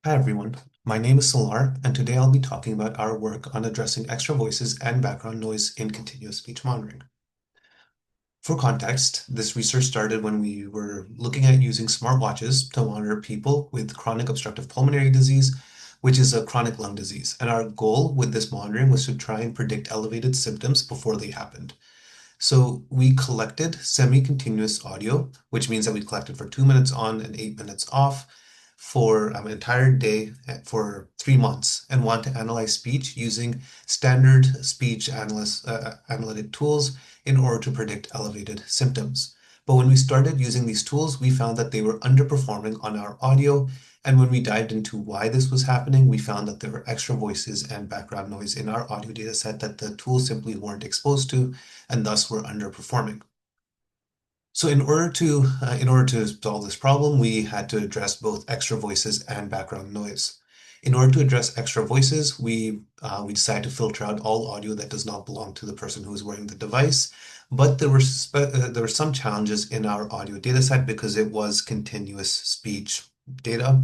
Hi everyone, my name is Salaar, and today I'll be talking about our work on addressing extra voices and background noise in continuous speech monitoring. For context, this research started when we were looking at using smartwatches to monitor people with chronic obstructive pulmonary disease, which is a chronic lung disease. And our goal with this monitoring was to try and predict elevated symptoms before they happened. So we collected semi-continuous audio, which means that we collected for 2 minutes on and 8 minutes off for an entire day for 3 months and want to analyze speech using standard speech analytic tools in order to predict elevated symptoms. But when we started using these tools, we found that they were underperforming on our audio. And when we dived into why this was happening, we found that there were extra voices and background noise in our audio data set that the tools simply weren't exposed to, and thus were underperforming. So in order to solve this problem, we had to address both extra voices and background noise. In order to address extra voices, we decided to filter out all audio that does not belong to the person who is wearing the device. But there were some challenges in our audio data set because it was continuous speech data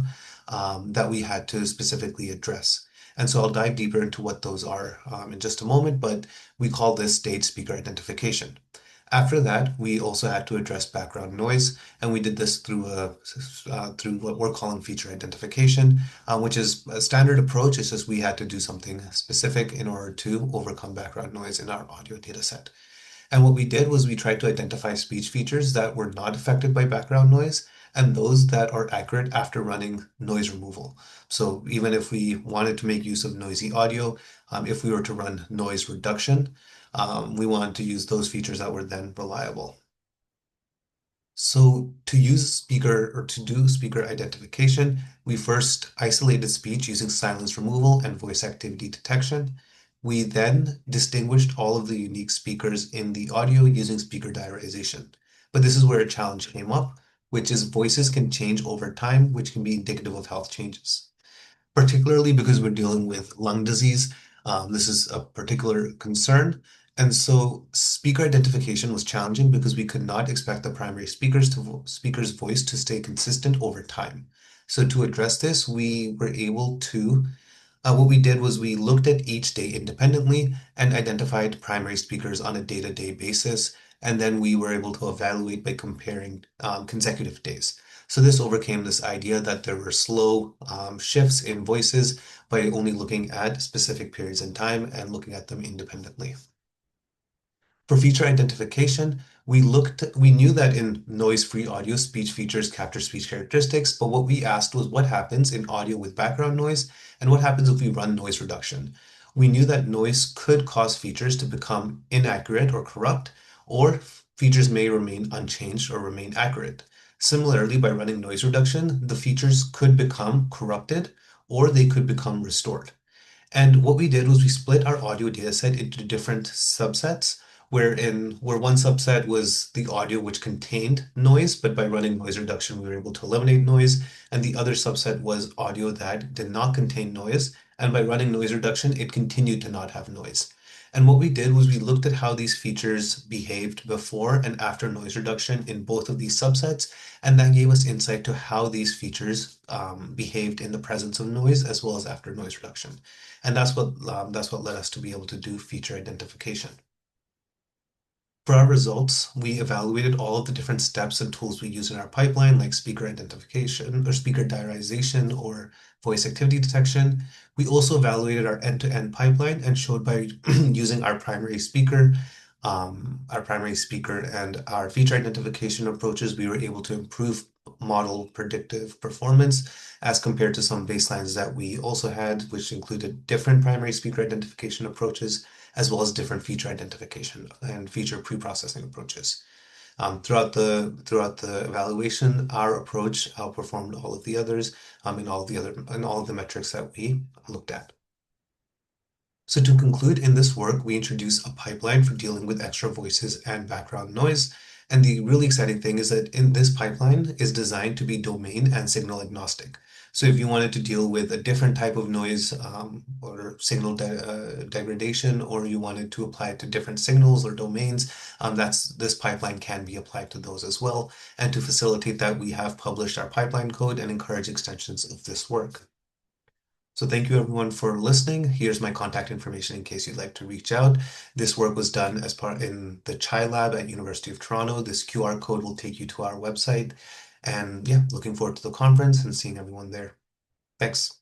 that we had to specifically address. And so I'll dive deeper into what those are in just a moment, but we call this stage speaker identification. After that, we also had to address background noise, and we did this through what we're calling feature identification, which is a standard approach. It's just we had to do something specific in order to overcome background noise in our audio data set. And what we did was we tried to identify speech features that were not affected by background noise and those that are accurate after running noise removal. So even if we wanted to make use of noisy audio, if we were to run noise reduction, we wanted to use those features that were then reliable. So to do speaker identification, we first isolated speech using silence removal and voice activity detection. We then distinguished all of the unique speakers in the audio using speaker diarization. But this is where a challenge came up, which is voices can change over time, which can be indicative of health changes. Particularly because we're dealing with lung disease, this is a particular concern. And so speaker identification was challenging because we could not expect the primary speaker's voice to stay consistent over time. So to address this, what we did was we looked at each day independently and identified primary speakers on a day-to-day basis. And then we were able to evaluate by comparing consecutive days. So this overcame this idea that there were slow shifts in voices by only looking at specific periods in time and looking at them independently. For feature identification, we knew that in noise-free audio, speech features capture speech characteristics, but what we asked was what happens in audio with background noise and what happens if we run noise reduction. We knew that noise could cause features to become inaccurate or corrupt, or features may remain unchanged or remain accurate. Similarly, by running noise reduction, the features could become corrupted or they could become restored. And what we did was we split our audio dataset into different subsets, where one subset was the audio which contained noise, but by running noise reduction, we were able to eliminate noise. And the other subset was audio that did not contain noise. And by running noise reduction, it continued to not have noise. And what we did was we looked at how these features behaved before and after noise reduction in both of these subsets, and that gave us insight to how these features behaved in the presence of noise as well as after noise reduction. And that's what led us to be able to do feature identification. For our results, we evaluated all of the different steps and tools we use in our pipeline, like speaker identification or speaker diarization or voice activity detection. We also evaluated our end-to-end pipeline and showed by using our primary speaker and our feature identification approaches, we were able to improve model predictive performance as compared to some baselines that we also had, which included different primary speaker identification approaches as well as different feature identification and feature pre-processing approaches. Throughout the evaluation, our approach outperformed all of the others in all of the metrics that we looked at. So to conclude, in this work, we introduce a pipeline for dealing with extra voices and background noise. And the really exciting thing is that in this pipeline is designed to be domain and signal agnostic. So if you wanted to deal with a different type of noise or signal degradation, or you wanted to apply it to different signals or domains, this pipeline can be applied to those as well. And to facilitate that, we have published our pipeline code and encourage extensions of this work. So thank you everyone for listening. Here's my contact information in case you'd like to reach out. This work was done as part in the Chai Lab at University of Toronto. This QR code will take you to our website. And yeah, looking forward to the conference and seeing everyone there. Thanks.